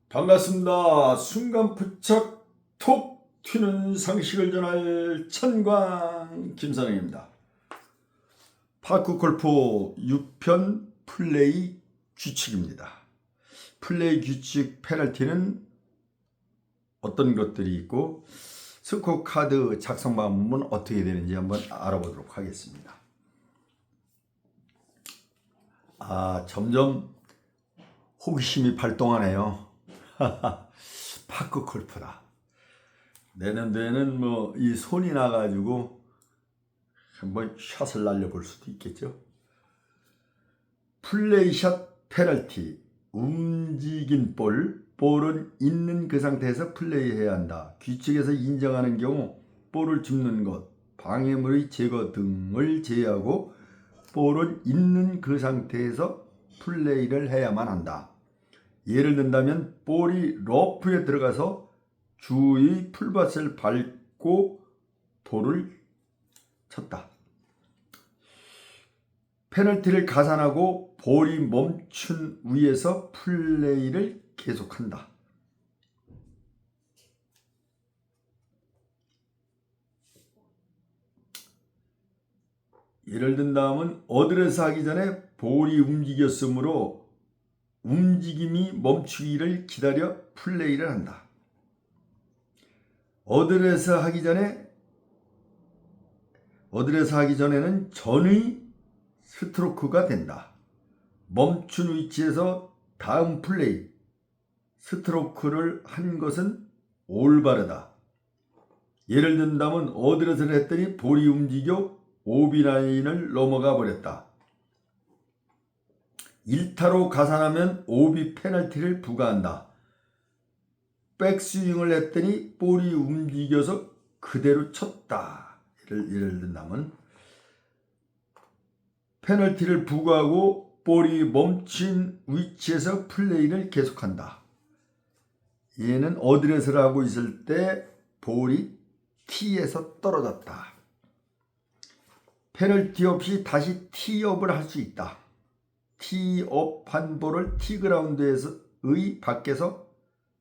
반갑습니다. 순간포착 톡 튀는 상식을 전할 천광 김선영입니다. 파크골프 6편 플레이 규칙입니다. 플레이 규칙 페널티는 어떤 것들이 있고 스코어 카드 작성 방법은 어떻게 되는지 한번 알아보도록 하겠습니다. 점점 호기심이 발동하네요. 파크 골프다. 내년도에는 이 손이 나가지고 한번 샷을 날려볼 수도 있겠죠. 플레이샷 페널티. 움직인 볼은 있는 그 상태에서 플레이해야 한다. 규칙에서 인정하는 경우 볼을 줍는 것, 방해물의 제거 등을 제외하고 볼은 있는 그 상태에서 플레이를 해야만 한다. 예를 든다면 볼이 러프에 들어가서 주의 풀밭을 밟고 볼을 쳤다. 페널티를 가산하고 볼이 멈춘 위에서 플레이를 계속한다. 예를 든다면 어드레스 하기 전에 볼이 움직였으므로 움직임이 멈추기를 기다려 플레이를 한다. 어드레스 하기 전에는 전의 스트로크가 된다. 멈춘 위치에서 다음 플레이 스트로크를 한 것은 올바르다. 예를 든다면 어드레스를 했더니 볼이 움직여 오비라인을 넘어가 버렸다. 1타로 가산하면 오비 페널티를 부과한다. 백스윙을 했더니 볼이 움직여서 그대로 쳤다. 예를 든다면 페널티를 부과하고 볼이 멈춘 위치에서 플레이를 계속한다. 얘는 어드레스를 하고 있을 때 볼이 티에서 떨어졌다. 페널티 없이 다시 티업을 할 수 있다. 티업한 볼을 티그라운드의 밖에서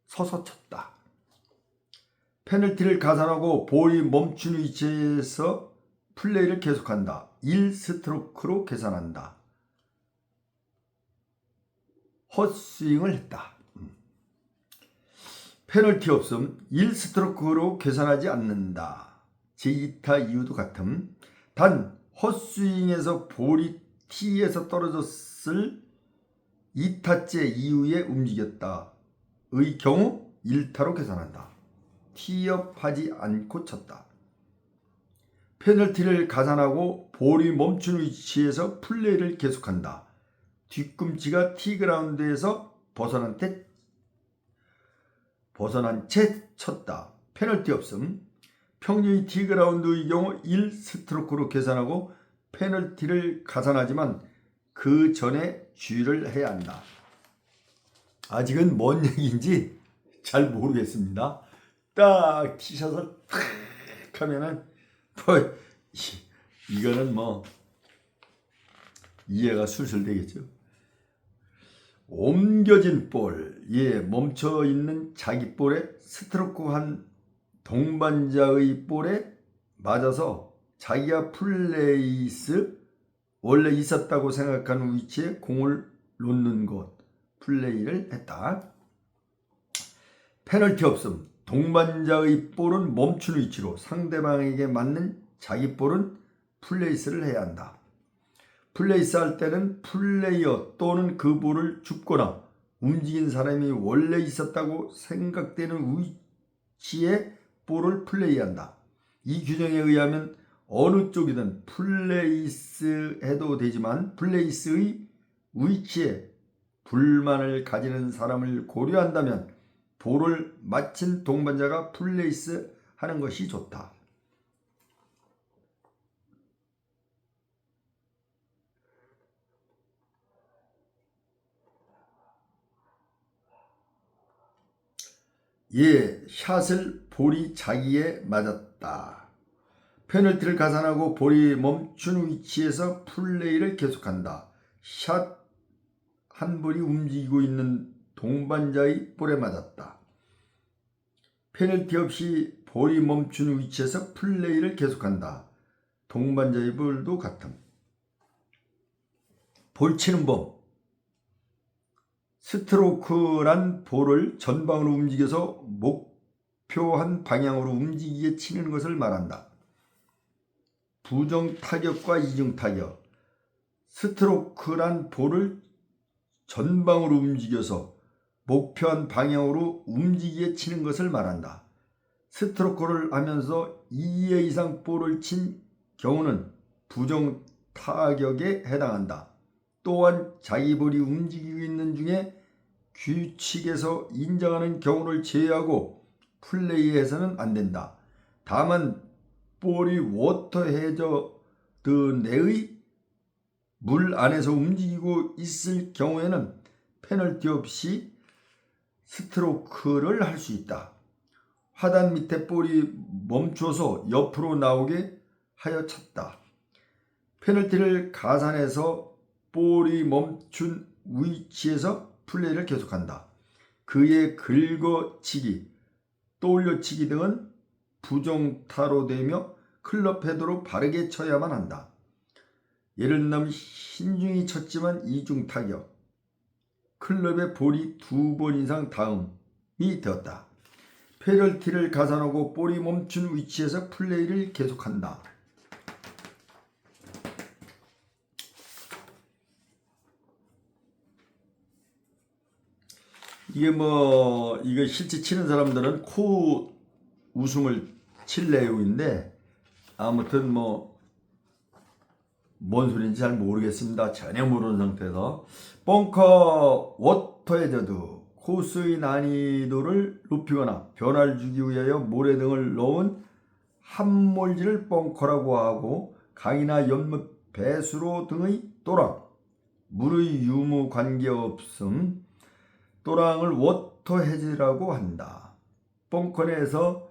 서서 쳤다. 페널티를 가산하고 볼이 멈춘 위치에서 플레이를 계속한다. 1스트로크로 계산한다. 헛스윙을 했다. 페널티 없음 1스트로크로 계산하지 않는다. 제2타 이유도 같음. 단 헛스윙에서 볼이 티에서 떨어졌을 2타째 이후에 움직였다. 의 경우 1타로 계산한다. 티업하지 않고 쳤다. 페널티를 가산하고 볼이 멈춘 위치에서 플레이를 계속한다. 뒤꿈치가 티그라운드에서 벗어난 채 쳤다. 페널티 없음. 평균 티그라운드의 경우 1스트로크로 계산하고 페널티를 가산하지만 그 전에 주의를 해야 한다. 아직은 뭔 얘기인지 잘 모르겠습니다. 딱 티샷을 탁 하면은 이거는 이해가 술술 되겠죠. 옮겨진 볼, 멈춰있는 자기 볼에 스트로크 한 동반자의 볼에 맞아서 자기가 플레이스 원래 있었다고 생각하는 위치에 공을 놓는 것 플레이를 했다. 페널티 없음. 동반자의 볼은 멈춘 위치로 상대방에게 맞는 자기 볼은 플레이스를 해야 한다. 플레이스 할 때는 플레이어 또는 그 볼을 줍거나 움직인 사람이 원래 있었다고 생각되는 위치에 볼을 플레이한다. 이 규정에 의하면 어느 쪽이든 플레이스 해도 되지만 플레이스의 위치에 불만을 가지는 사람을 고려한다면 볼을 맞힌 동반자가 플레이스 하는 것이 좋다. 샷을 볼이 자기에 맞았다. 페널티를 가산하고 볼이 멈춘 위치에서 플레이를 계속한다. 샷 한 볼이 움직이고 있는 동반자의 볼에 맞았다. 페널티 없이 볼이 멈춘 위치에서 플레이를 계속한다. 동반자의 볼도 같음. 볼 치는 법. 스트로크란 볼을 전방으로 움직여서 목표한 방향으로 움직이게 치는 것을 말한다. 부정 타격과 이중 타격. 스트로크란 볼을 전방으로 움직여서 목표한 방향으로 움직이게 치는 것을 말한다. 스트로크를 하면서 2회 이상 볼을 친 경우는 부정 타격에 해당한다. 또한 자기 볼이 움직이고 있는 중에 규칙에서 인정하는 경우를 제외하고 플레이해서는 안 된다. 다만 볼이 워터 해저드 내의 물 안에서 움직이고 있을 경우에는 페널티 없이 스트로크를 할 수 있다. 화단 밑에 볼이 멈춰서 옆으로 나오게 하여 쳤다. 페널티를 가산해서 볼이 멈춘 위치에서 플레이를 계속한다. 그의 긁어치기, 떠올려치기 등은 부정타로 되며 클럽 헤드로 바르게 쳐야만 한다. 예를 들면 신중히 쳤지만 이중 타격, 클럽에 볼이 2번 이상 다음이 되었다. 페널티를 가산하고 볼이 멈춘 위치에서 플레이를 계속한다. 이거 실제 치는 사람들은 코 웃음을 칠 내용인데 아무튼 뭔 소리인지 잘 모르겠습니다. 전혀 모르는 상태에서 벙커 워터 해저드 코스의 난이도를 높이거나 변화를 주기 위하여 모래 등을 넣은 함몰지를 벙커라고 하고 강이나 연못 배수로 등의 또랑 물의 유무 관계없음 또랑을 워터 해저드라고 한다. 벙커 내에서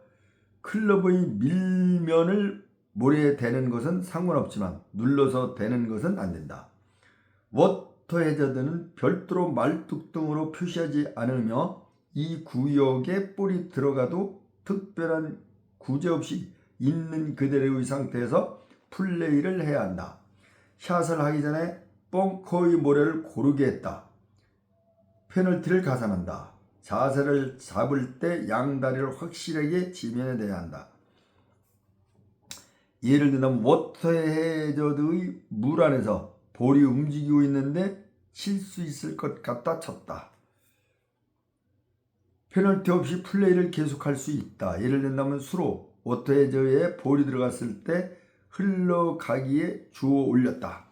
클럽의 밀면을 모래에 대는 것은 상관없지만 눌러서 대는 것은 안 된다. 워터 해저드는 별도로 말뚝 등으로 표시하지 않으며 이 구역에 볼이 들어가도 특별한 구제 없이 있는 그대로의 상태에서 플레이를 해야 한다. 샷을 하기 전에 벙커의 모래를 고르게 했다. 페널티를 가산한다. 자세를 잡을 때 양다리를 확실하게 지면에 대야 한다. 예를 들면 워터 해저드의 물 안에서 볼이 움직이고 있는데 칠 수 있을 것 같다 쳤다. 페널티 없이 플레이를 계속할 수 있다. 예를 들면 수로 워터 해저드에 볼이 들어갔을 때 흘러가기에 주워 올렸다.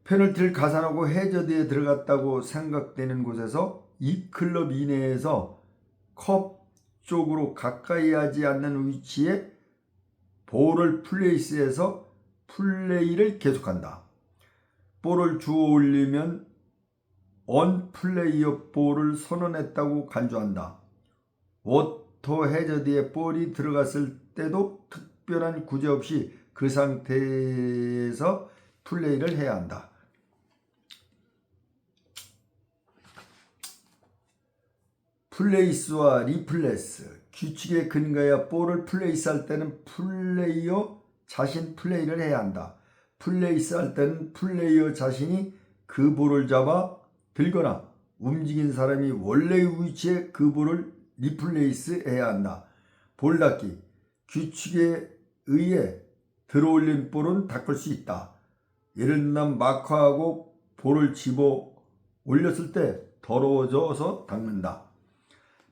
페널티를 가산하고 해저드에 들어갔다고 생각되는 곳에서 이 클럽 이내에서 컵 쪽으로 가까이 하지 않는 위치에 볼을 플레이스해서 플레이를 계속한다. 볼을 주워 올리면 언플레이어 볼을 선언했다고 간주한다. 워터 해저드에 볼이 들어갔을 때도 특별한 구제 없이 그 상태에서 플레이를 해야 한다. 플레이스와 리플레스 규칙에 근거하여 볼을 플레이스할 때는 플레이어 자신 플레이를 해야 한다. 플레이스할 때는 플레이어 자신이 그 볼을 잡아 들거나 움직인 사람이 원래의 위치에 그 볼을 리플레이스 해야 한다. 볼 닦기 규칙에 의해 들어올린 볼은 닦을 수 있다. 예를 들면 마커하고 볼을 집어 올렸을 때 더러워져서 닦는다.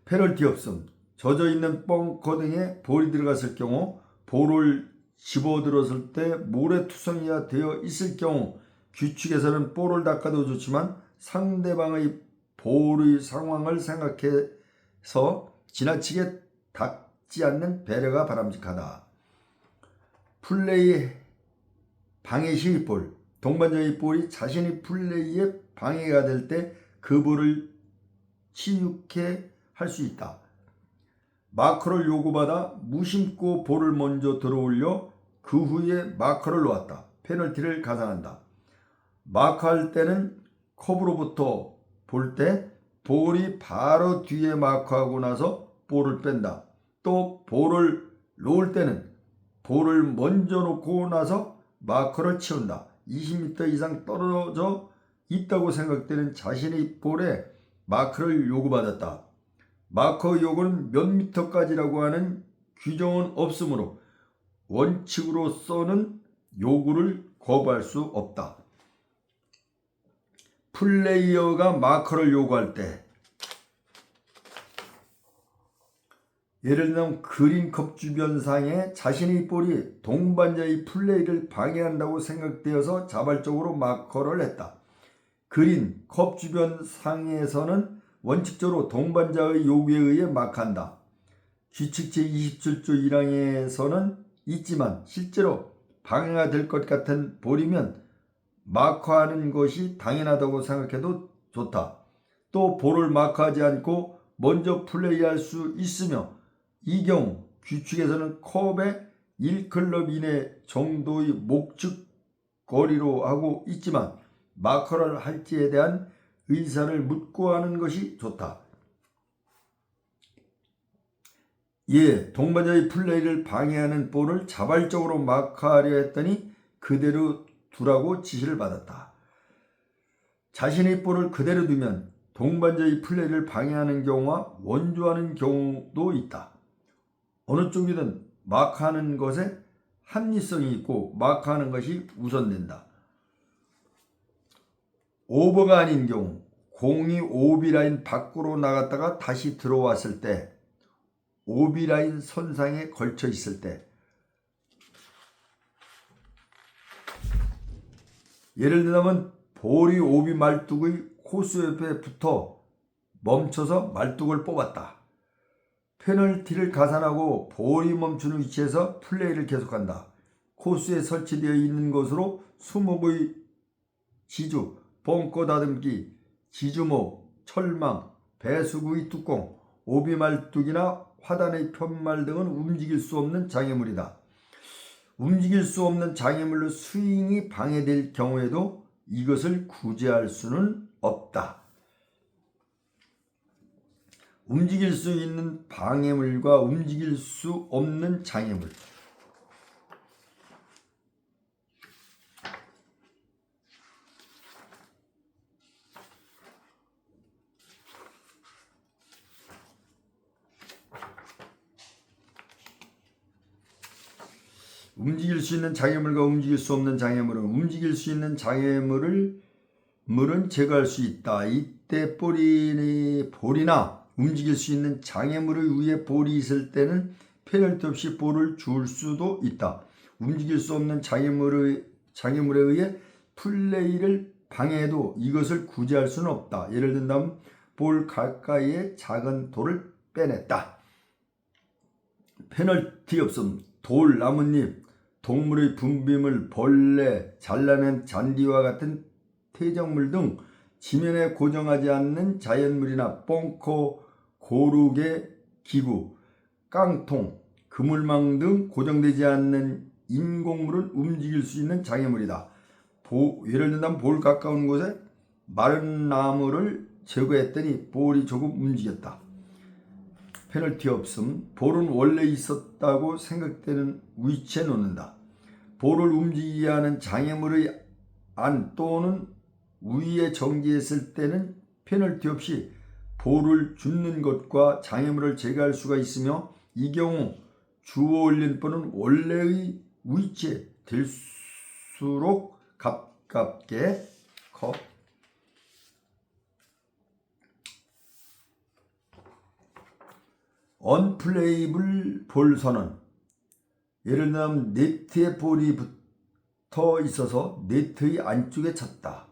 페널티 없음. 젖어있는 벙커 등에 볼이 들어갔을 경우 볼을 집어들었을 때 모래투성이가 되어 있을 경우 규칙에서는 볼을 닦아도 좋지만 상대방의 볼의 상황을 생각해서 지나치게 닦지 않는 배려가 바람직하다. 플레이 방해 시의 볼. 동반자의 볼이 자신의 플레이에 방해가 될 때 그 볼을 치유케 할 수 있다. 마커를 요구받아 무심코 볼을 먼저 들어올려 그 후에 마커를 놓았다. 페널티를 가산한다. 마커할 때는 컵으로부터 볼 때 볼이 바로 뒤에 마크하고 나서 볼을 뺀다. 또 볼을 놓을 때는 볼을 먼저 놓고 나서 마커를 치운다. 20m 이상 떨어져 있다고 생각되는 자신의 볼에 마크를 요구받았다. 마커 요구는 몇 미터까지라고 하는 규정은 없으므로 원칙으로서는 요구를 거부할 수 없다. 플레이어가 마커를 요구할 때, 예를 들면 그린컵 주변상에 자신의 볼이 동반자의 플레이를 방해한다고 생각되어서 자발적으로 마커를 했다. 그린, 컵 주변 상에서는 원칙적으로 동반자의 요구에 의해 마크한다. 규칙 제27조 1항에서는 있지만 실제로 방해가 될 것 같은 볼이면 마크하는 것이 당연하다고 생각해도 좋다. 또 볼을 마크하지 않고 먼저 플레이할 수 있으며 이 경우 규칙에서는 컵의 1클럽 이내 정도의 목축 거리로 하고 있지만 마커를 할지에 대한 의사를 묻고 하는 것이 좋다. 예, 동반자의 플레이를 방해하는 볼을 자발적으로 마크하려 했더니 그대로 두라고 지시를 받았다. 자신의 볼을 그대로 두면 동반자의 플레이를 방해하는 경우와 원주하는 경우도 있다. 어느 쪽이든 마크하는 것에 합리성이 있고 마크하는 것이 우선된다. 오버가 아닌 경우, 공이 오비라인 밖으로 나갔다가 다시 들어왔을 때, 오비라인 선상에 걸쳐 있을 때, 예를 들면 볼이 오비 말뚝의 코스 옆에 붙어 멈춰서 말뚝을 뽑았다. 페널티를 가산하고 볼이 멈춘 위치에서 플레이를 계속한다. 코스에 설치되어 있는 것으로 수목의 지주, 벙커 다듬기, 지주목, 철망, 배수구의 뚜껑, 오비 말뚝이나 화단의 편말 등은 움직일 수 없는 장애물이다. 움직일 수 없는 장애물로 스윙이 방해될 경우에도 이것을 구제할 수는 없다. 움직일 수 있는 방해물과 움직일 수 없는 장애물. 움직일 수 있는 장애물과 움직일 수 없는 장애물은 움직일 수 있는 장애물은 제거할 수 있다. 이때 볼이나 움직일 수 있는 장애물의 위에 볼이 있을 때는 페널티 없이 볼을 줄 수도 있다. 움직일 수 없는 장애물에 의해 플레이를 방해해도 이것을 구제할 수는 없다. 예를 든다면 볼 가까이에 작은 돌을 빼냈다. 페널티 없음. 돌, 나뭇잎, 동물의 분비물, 벌레, 잘라낸 잔디와 같은 퇴적물 등 지면에 고정하지 않는 자연물이나 벙커, 고르게 기구, 깡통, 그물망 등 고정되지 않는 인공물은 움직일 수 있는 장애물이다. 예를 들면 볼 가까운 곳에 마른 나무를 제거했더니 볼이 조금 움직였다. 페널티 없음. 볼은 원래 있었다고 생각되는 위치에 놓는다. 볼을 움직이게 하는 장애물의 안 또는 위에 정지했을 때는 페널티 없이 볼을 줍는 것과 장애물을 제거할 수가 있으며 이 경우 주워 올린 볼은 원래의 위치에 될수록 가깝게 언플레이블 볼 선언. 예를 들면 네트에 볼이 붙어 있어서 네트의 안쪽에 찼다.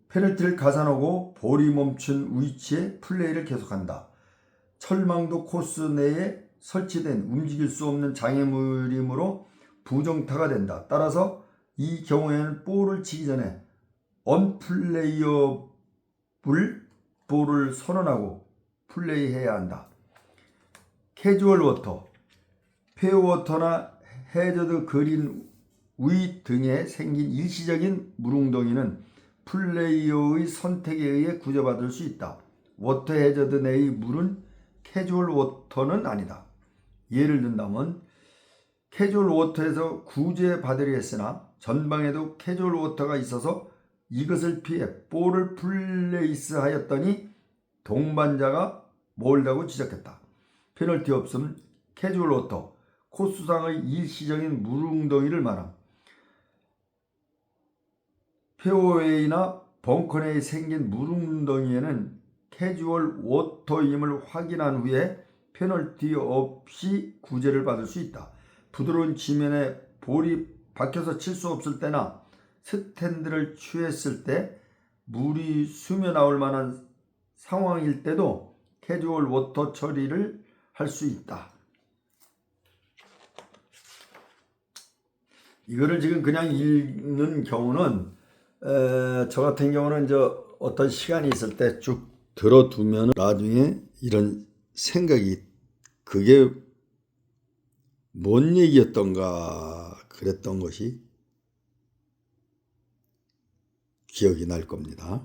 페널티를 가산하고 볼이 멈춘 위치에 플레이를 계속한다. 철망도 코스 내에 설치된 움직일 수 없는 장애물이므로 부정타가 된다. 따라서 이 경우에는 볼을 치기 전에 언플레이어블 볼을 선언하고 플레이해야 한다. 캐주얼 워터, 페어워터나 해저드 그린 위 등에 생긴 일시적인 물웅덩이는 플레이어의 선택에 의해 구제받을 수 있다. 워터 해저드 내의 물은 캐주얼 워터는 아니다. 예를 든다면 캐주얼 워터에서 구제받으려 했으나 전방에도 캐주얼 워터가 있어서 이것을 피해 볼을 플레이스하였더니 동반자가 몰다고 지적했다. 페널티 없음 캐주얼 워터, 코스상의 일시적인 물웅덩이를 말함. 페어웨이나 벙커 내에 생긴 물웅덩이에는 캐주얼 워터임을 확인한 후에 페널티 없이 구제를 받을 수 있다. 부드러운 지면에 볼이 박혀서 칠 수 없을 때나 스탠드를 취했을 때 물이 스며 나올 만한 상황일 때도 캐주얼 워터 처리를 할 수 있다. 이거를 지금 그냥 읽는 경우는 저 같은 경우는 어떤 시간이 있을 때 쭉 들어두면 나중에 이런 생각이 그게 뭔 얘기였던가 그랬던 것이 기억이 날 겁니다.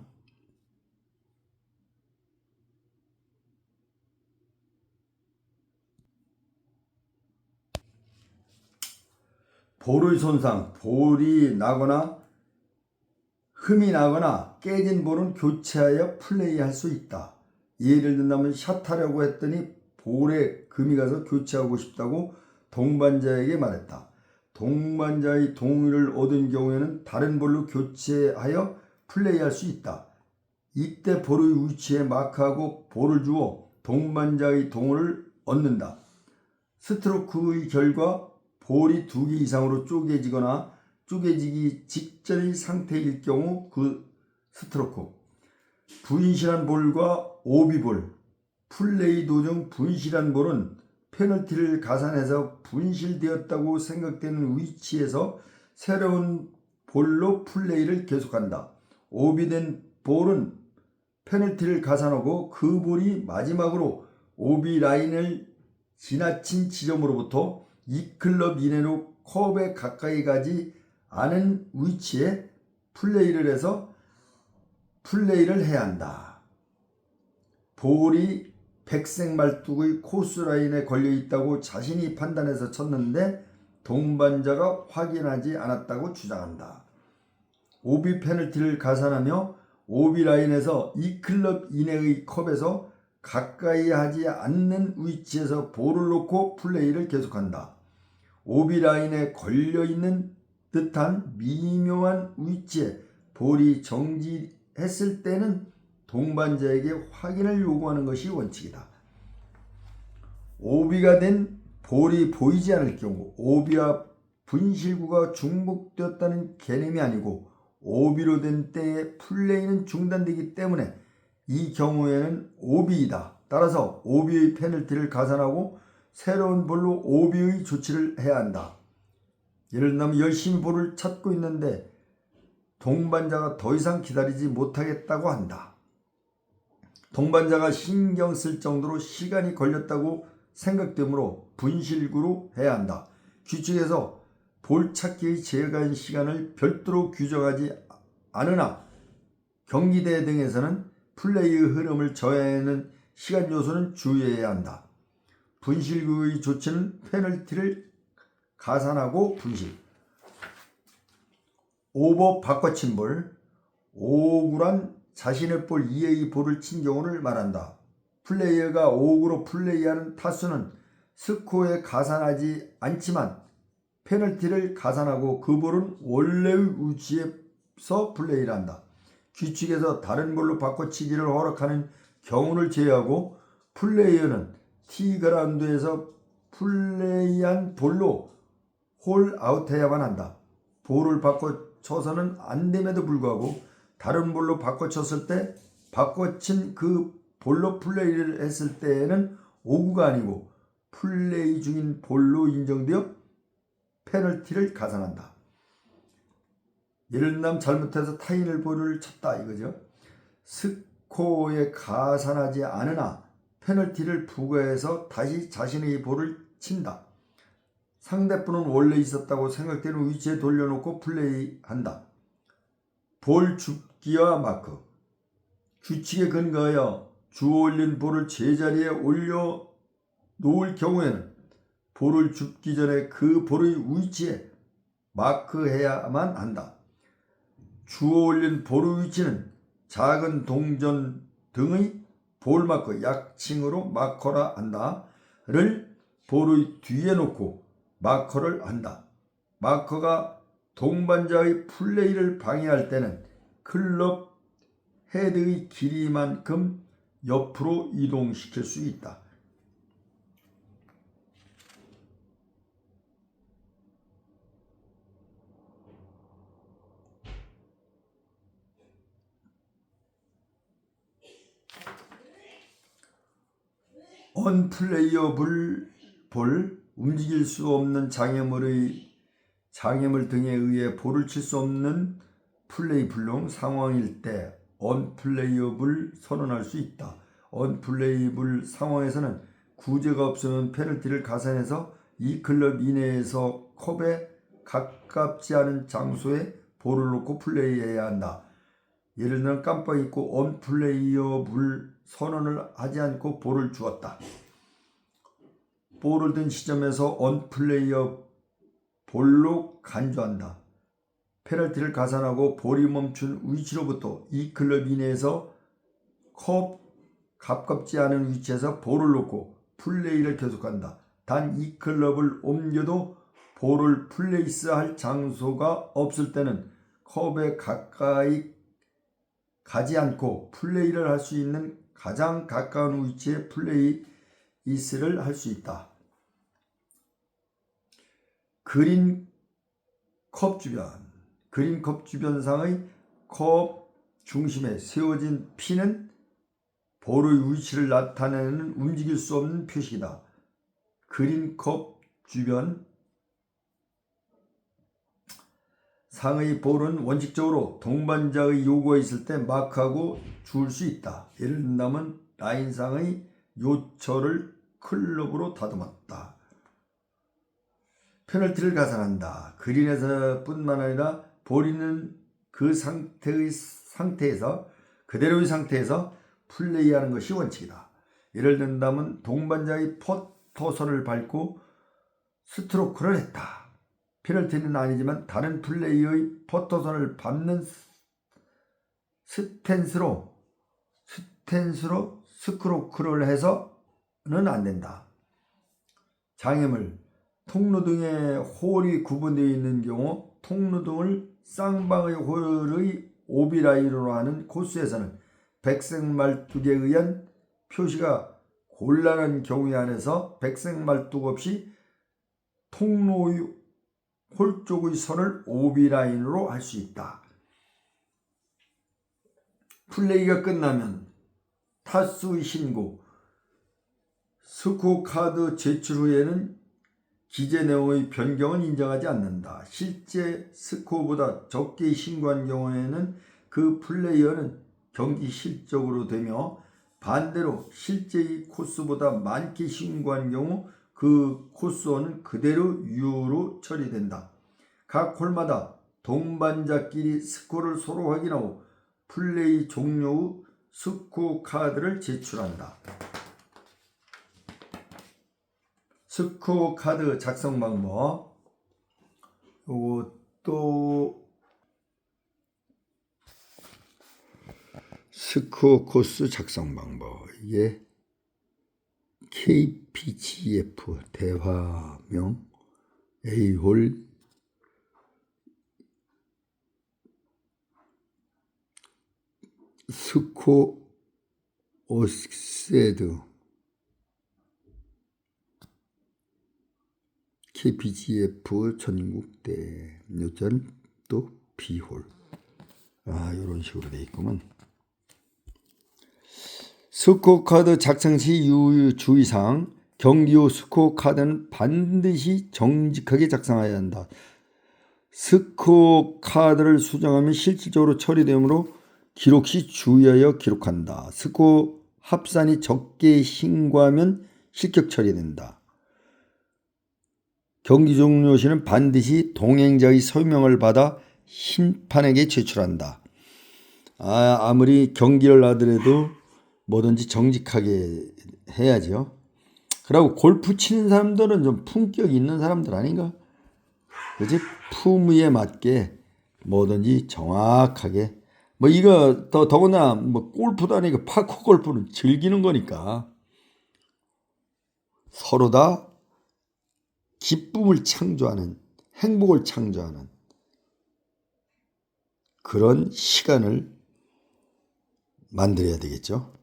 볼의 손상, 볼이 나거나 흠이 나거나 깨진 볼은 교체하여 플레이할 수 있다. 예를 든다면 샷하려고 했더니 볼에 금이 가서 교체하고 싶다고 동반자에게 말했다. 동반자의 동의를 얻은 경우에는 다른 볼로 교체하여 플레이할 수 있다. 이때 볼의 위치에 마크하고 볼을 주어 동반자의 동의를 얻는다. 스트로크의 결과 볼이 2개 이상으로 쪼개지거나 쪼개지기 직전의 상태일 경우 그 스트로크. 분실한 볼과 오비볼, 플레이 도중 분실한 볼은 페널티를 가산해서 분실되었다고 생각되는 위치에서 새로운 볼로 플레이를 계속한다. 오비된 볼은 페널티를 가산하고 그 볼이 마지막으로 오비 라인을 지나친 지점으로부터 2클럽 이내로 컵에 가까이 가지 않은 위치에 플레이를 해서 플레이를 해야 한다. 볼이 백색 말뚝의 코스 라인에 걸려 있다고 자신이 판단해서 쳤는데 동반자가 확인하지 않았다고 주장한다. 오비 페널티를 가산하며 오비 라인에서 2클럽 이내의 컵에서 가까이 하지 않는 위치에서 볼을 놓고 플레이를 계속한다. 오비 라인에 걸려있는 듯한 미묘한 위치에 볼이 정지했을 때는 동반자에게 확인을 요구하는 것이 원칙이다. 오비가 된 볼이 보이지 않을 경우 오비와 분실구가 중복되었다는 개념이 아니고 오비로 된 때에 플레이는 중단되기 때문에 이 경우에는 오비이다. 따라서 오비의 페널티를 가산하고 새로운 볼로 오비의 조치를 해야 한다. 예를 들면 열심히 볼을 찾고 있는데 동반자가 더 이상 기다리지 못하겠다고 한다. 동반자가 신경 쓸 정도로 시간이 걸렸다고 생각되므로 분실구로 해야 한다. 규칙에서 볼 찾기의 제한 시간을 별도로 규정하지 않으나 경기대 등에서는 플레이의 흐름을 저해하는 시간 요소는 주의해야 한다. 분실구의 조치는 페널티를 가산하고 분실. 오버 바꿔친 볼. 오구란 자신의 볼 이외의 볼을 친 경우를 말한다. 플레이어가 오구로 플레이하는 타수는 스코어에 가산하지 않지만 페널티를 가산하고 그 볼은 원래의 위치에서 플레이를 한다. 규칙에서 다른 볼로 바꿔치기를 허락하는 경우를 제외하고 플레이어는 티그라운드에서 플레이한 볼로 홀 아웃해야만 한다. 볼을 바꿔쳐서는 안 됨에도 불구하고 다른 볼로 바꿔쳤을 때 바꿔친 그 볼로 플레이를 했을 때에는 오구가 아니고 플레이 중인 볼로 인정되어 페널티를 가산한다. 예를 들면 잘못해서 타인의 볼을 쳤다 이거죠. 스코어에 가산하지 않으나 페널티를 부과해서 다시 자신의 볼을 친다. 상대분은 원래 있었다고 생각되는 위치에 돌려놓고 플레이한다. 볼 줍기와 마크. 규칙에 근거하여 주올린 볼을 제자리에 올려 놓을 경우에는 볼을 줍기 전에 그 볼의 위치에 마크해야만 한다. 주올린 볼의 위치는 작은 동전 등의 볼마커, 약칭으로 마커라 한다를 볼의 뒤에 놓고 마커를 한다. 마커가 동반자의 플레이를 방해할 때는 클럽 헤드의 길이만큼 옆으로 이동시킬 수 있다. 언플레이어블 볼, 움직일 수 없는 장애물 등에 의해 볼을 칠 수 없는 플레이블록 상황일 때 언플레이어블 선언할 수 있다. 언플레이블 상황에서는 구제가 없으면 페널티를 가산해서 이 클럽 이내에서 컵에 가깝지 않은 장소에 볼을 놓고 플레이해야 한다. 예를 들면 깜빡 잊고 언플레이어블 선언을 하지 않고 볼을 주었다. 볼을 든 시점에서 언플레이어 볼로 간주한다. 페널티를 가산하고 볼이 멈춘 위치로부터 이 클럽 이내에서 컵 가깝지 않은 위치에서 볼을 놓고 플레이를 계속한다. 단 이 클럽을 옮겨도 볼을 플레이스할 장소가 없을 때는 컵에 가까이 가지 않고 플레이를 할 수 있는 가장 가까운 위치에 플레이스를 할 수 있다. 그린 컵 주변상의 컵 중심에 세워진 핀은 볼의 위치를 나타내는 움직일 수 없는 표식이다. 그린 컵 주변 상의 볼은 원칙적으로 동반자의 요구가 있을 때 마크하고 줄 수 있다. 예를 든다면 라인상의 요철을 클럽으로 다듬었다. 페널티를 가산한다. 그린에서 뿐만 아니라 볼이는 그 상태에서 그대로의 상태에서 플레이하는 것이 원칙이다. 예를 든다면 동반자의 퍼터선을 밟고 스트로크를 했다. 페널티는 아니지만 다른 플레이어의 퍼터선을 밟는 스탠스로 스크로크를 해서는 안 된다. 장애물, 통로 등의 홀이 구분되어 있는 경우 통로 등을 쌍방의 홀의 오비라인으로 하는 코스에서는 백색 말뚝에 의한 표시가 곤란한 경우에 한해서 백색 말뚝 없이 통로의 홀 쪽의 선을 오비라인으로 할 수 있다. 플레이가 끝나면 타수의 신고, 스코어 카드 제출 후에는 기재 내용의 변경은 인정하지 않는다. 실제 스코어보다 적게 신고한 경우에는 그 플레이어는 경기 실적으로 되며 반대로 실제의 코스보다 많게 신고한 경우 그 코스원은 그대로 유효로 처리된다. 각 홀마다 동반자끼리 스코어를 서로 확인하고 플레이 종료 후 스코어 카드를 제출한다. 스코어 카드 작성 방법. 요것도 스코어 코스 작성 방법. 이게 KPGF 대화명 A홀 스코어 오세드 KPGF 전국대 요전 또 B홀. 이런 식으로 되어 있구만. 스코어 카드 작성 시 주의사항. 경기 후 스코어 카드는 반드시 정직하게 작성해야 한다. 스코어 카드를 수정하면 실질적으로 처리되므로 기록 시 주의하여 기록한다. 스코어 합산이 적게 신고하면 실격 처리된다. 경기 종료 시는 반드시 동행자의 서명을 받아 심판에게 제출한다. 아무리 경기를 하더라도 뭐든지 정직하게 해야죠. 그리고 골프 치는 사람들은 좀 품격 있는 사람들 아닌가? 그지? 품위에 맞게 뭐든지 정확하게. 뭐 이거 더구나 뭐 골프도 아니고 파크 골프는 즐기는 거니까 서로 다 기쁨을 창조하는, 행복을 창조하는 그런 시간을 만들어야 되겠죠.